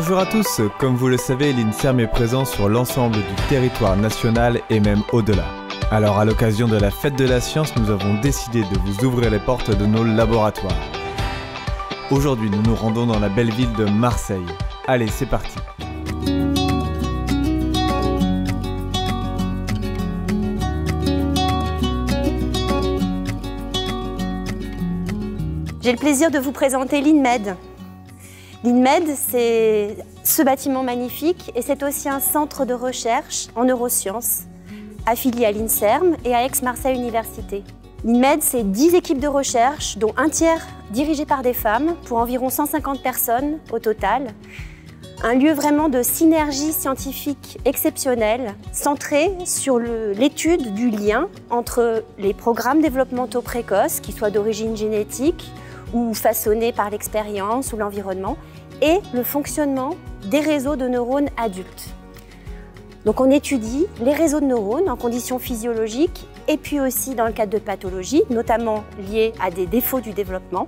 Bonjour à tous, comme vous le savez, l'INSERM est présent sur l'ensemble du territoire national et même au-delà. Alors à l'occasion de la fête de la science, nous avons décidé de vous ouvrir les portes de nos laboratoires. Aujourd'hui, nous nous rendons dans la belle ville de Marseille. Allez, c'est parti! J'ai le plaisir de vous présenter l'INMED. L'INMED, c'est ce bâtiment magnifique et c'est aussi un centre de recherche en neurosciences affilié à l'INSERM et à Aix-Marseille Université. L'INMED, c'est 10 équipes de recherche, dont un tiers dirigées par des femmes, pour environ 150 personnes au total. Un lieu vraiment de synergie scientifique exceptionnelle, centré sur l'étude du lien entre les programmes développementaux précoces, qui soient d'origine génétique ou façonnés par l'expérience ou l'environnement, et le fonctionnement des réseaux de neurones adultes. Donc on étudie les réseaux de neurones en conditions physiologiques et puis aussi dans le cadre de pathologies, notamment liées à des défauts du développement.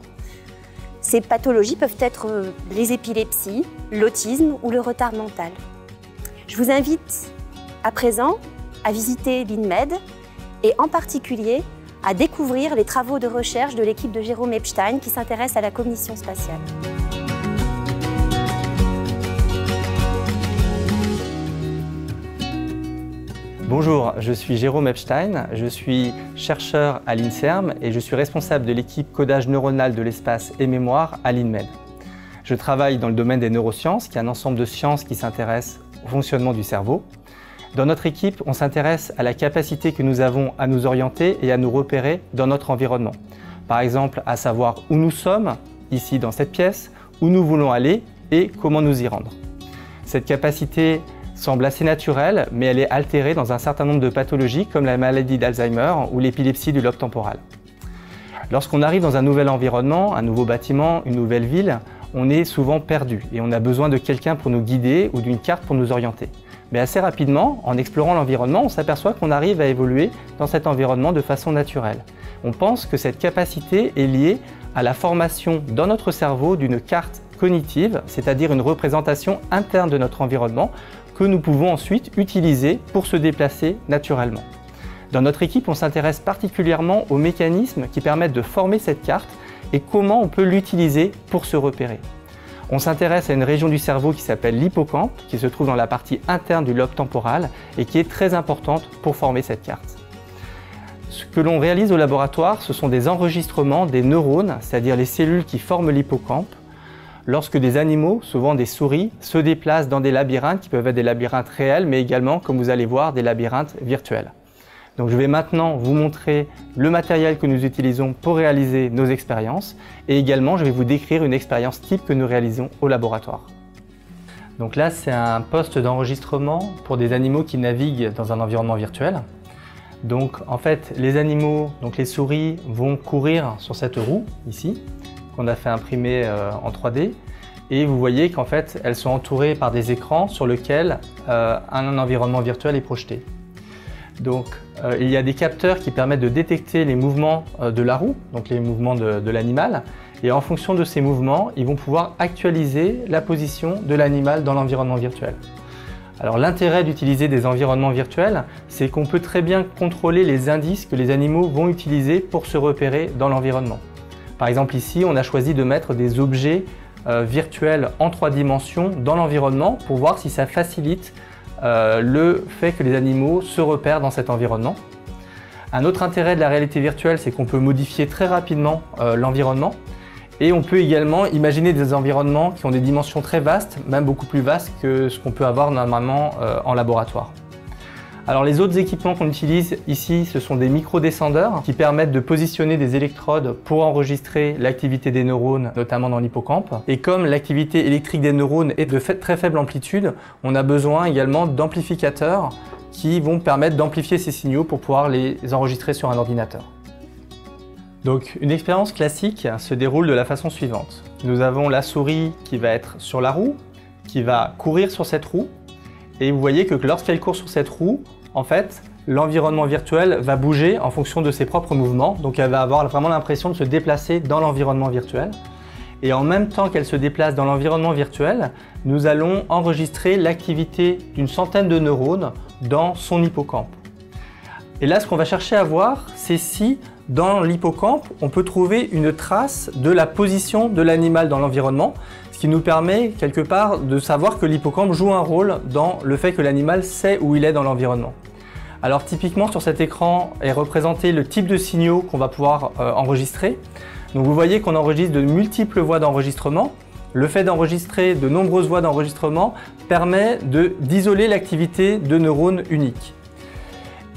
Ces pathologies peuvent être les épilepsies, l'autisme ou le retard mental. Je vous invite à présent à visiter l'INMED et en particulier à découvrir les travaux de recherche de l'équipe de Jérôme Epstein qui s'intéresse à la cognition spatiale. Bonjour, je suis Jérôme Epstein, je suis chercheur à l'INSERM et je suis responsable de l'équipe codage neuronal de l'espace et mémoire à l'INMED. Je travaille dans le domaine des neurosciences, qui est un ensemble de sciences qui s'intéressent au fonctionnement du cerveau. Dans notre équipe, on s'intéresse à la capacité que nous avons à nous orienter et à nous repérer dans notre environnement. Par exemple, à savoir où nous sommes, ici dans cette pièce, où nous voulons aller et comment nous y rendre. Cette capacité semble assez naturelle, mais elle est altérée dans un certain nombre de pathologies comme la maladie d'Alzheimer ou l'épilepsie du lobe temporal. Lorsqu'on arrive dans un nouvel environnement, un nouveau bâtiment, une nouvelle ville, on est souvent perdu et on a besoin de quelqu'un pour nous guider ou d'une carte pour nous orienter. Mais assez rapidement, en explorant l'environnement, on s'aperçoit qu'on arrive à évoluer dans cet environnement de façon naturelle. On pense que cette capacité est liée à la formation dans notre cerveau d'une carte cognitive, c'est-à-dire une représentation interne de notre environnement que nous pouvons ensuite utiliser pour se déplacer naturellement. Dans notre équipe, on s'intéresse particulièrement aux mécanismes qui permettent de former cette carte et comment on peut l'utiliser pour se repérer. On s'intéresse à une région du cerveau qui s'appelle l'hippocampe, qui se trouve dans la partie interne du lobe temporal et qui est très importante pour former cette carte. Ce que l'on réalise au laboratoire, ce sont des enregistrements des neurones, c'est-à-dire les cellules qui forment l'hippocampe, lorsque des animaux, souvent des souris, se déplacent dans des labyrinthes qui peuvent être des labyrinthes réels, mais également, comme vous allez voir, des labyrinthes virtuels. Donc je vais maintenant vous montrer le matériel que nous utilisons pour réaliser nos expériences et également je vais vous décrire une expérience type que nous réalisons au laboratoire. Donc là c'est un poste d'enregistrement pour des animaux qui naviguent dans un environnement virtuel. Donc en fait les animaux, donc les souris vont courir sur cette roue ici qu'on a fait imprimer en 3D et vous voyez qu'en fait elles sont entourées par des écrans sur lesquels un environnement virtuel est projeté. Donc il y a des capteurs qui permettent de détecter les mouvements de la roue, donc les mouvements de l'animal, et en fonction de ces mouvements, ils vont pouvoir actualiser la position de l'animal dans l'environnement virtuel. Alors l'intérêt d'utiliser des environnements virtuels, c'est qu'on peut très bien contrôler les indices que les animaux vont utiliser pour se repérer dans l'environnement. Par exemple ici, on a choisi de mettre des objets virtuels en 3 dimensions dans l'environnement pour voir si ça facilite le fait que les animaux se repèrent dans cet environnement. Un autre intérêt de la réalité virtuelle, c'est qu'on peut modifier très rapidement l'environnement et on peut également imaginer des environnements qui ont des dimensions très vastes, même beaucoup plus vastes que ce qu'on peut avoir normalement en laboratoire. Alors les autres équipements qu'on utilise ici, ce sont des microdescendeurs qui permettent de positionner des électrodes pour enregistrer l'activité des neurones, notamment dans l'hippocampe. Et comme l'activité électrique des neurones est de très faible amplitude, on a besoin également d'amplificateurs qui vont permettre d'amplifier ces signaux pour pouvoir les enregistrer sur un ordinateur. Donc une expérience classique se déroule de la façon suivante. Nous avons la souris qui va être sur la roue, qui va courir sur cette roue. Et vous voyez que lorsqu'elle court sur cette roue, en fait, l'environnement virtuel va bouger en fonction de ses propres mouvements. Donc elle va avoir vraiment l'impression de se déplacer dans l'environnement virtuel. Et en même temps qu'elle se déplace dans l'environnement virtuel, nous allons enregistrer l'activité d'une centaine de neurones dans son hippocampe. Et là, ce qu'on va chercher à voir, c'est si dans l'hippocampe, on peut trouver une trace de la position de l'animal dans l'environnement, ce qui nous permet quelque part de savoir que l'hippocampe joue un rôle dans le fait que l'animal sait où il est dans l'environnement. Alors typiquement sur cet écran est représenté le type de signaux qu'on va pouvoir enregistrer. Donc vous voyez qu'on enregistre de multiples voies d'enregistrement. Le fait d'enregistrer de nombreuses voies d'enregistrement permet d'isoler l'activité de neurones uniques.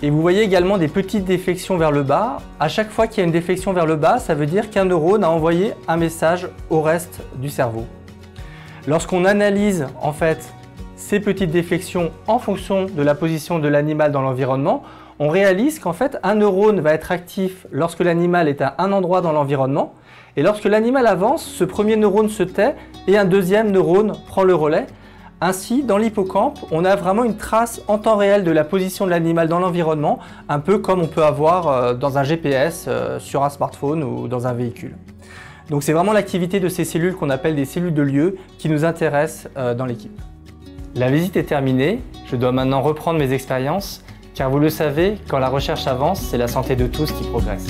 Et vous voyez également des petites déflexions vers le bas. À chaque fois qu'il y a une déflexion vers le bas, ça veut dire qu'un neurone a envoyé un message au reste du cerveau. Lorsqu'on analyse en fait ces petites déflexions en fonction de la position de l'animal dans l'environnement, on réalise qu'en fait un neurone va être actif lorsque l'animal est à un endroit dans l'environnement, et lorsque l'animal avance, ce premier neurone se tait et un deuxième neurone prend le relais. Ainsi, dans l'hippocampe, on a vraiment une trace en temps réel de la position de l'animal dans l'environnement, un peu comme on peut avoir dans un GPS, sur un smartphone ou dans un véhicule. Donc c'est vraiment l'activité de ces cellules qu'on appelle des cellules de lieu qui nous intéressent dans l'équipe. La visite est terminée, je dois maintenant reprendre mes expériences, car vous le savez, quand la recherche avance, c'est la santé de tous qui progresse.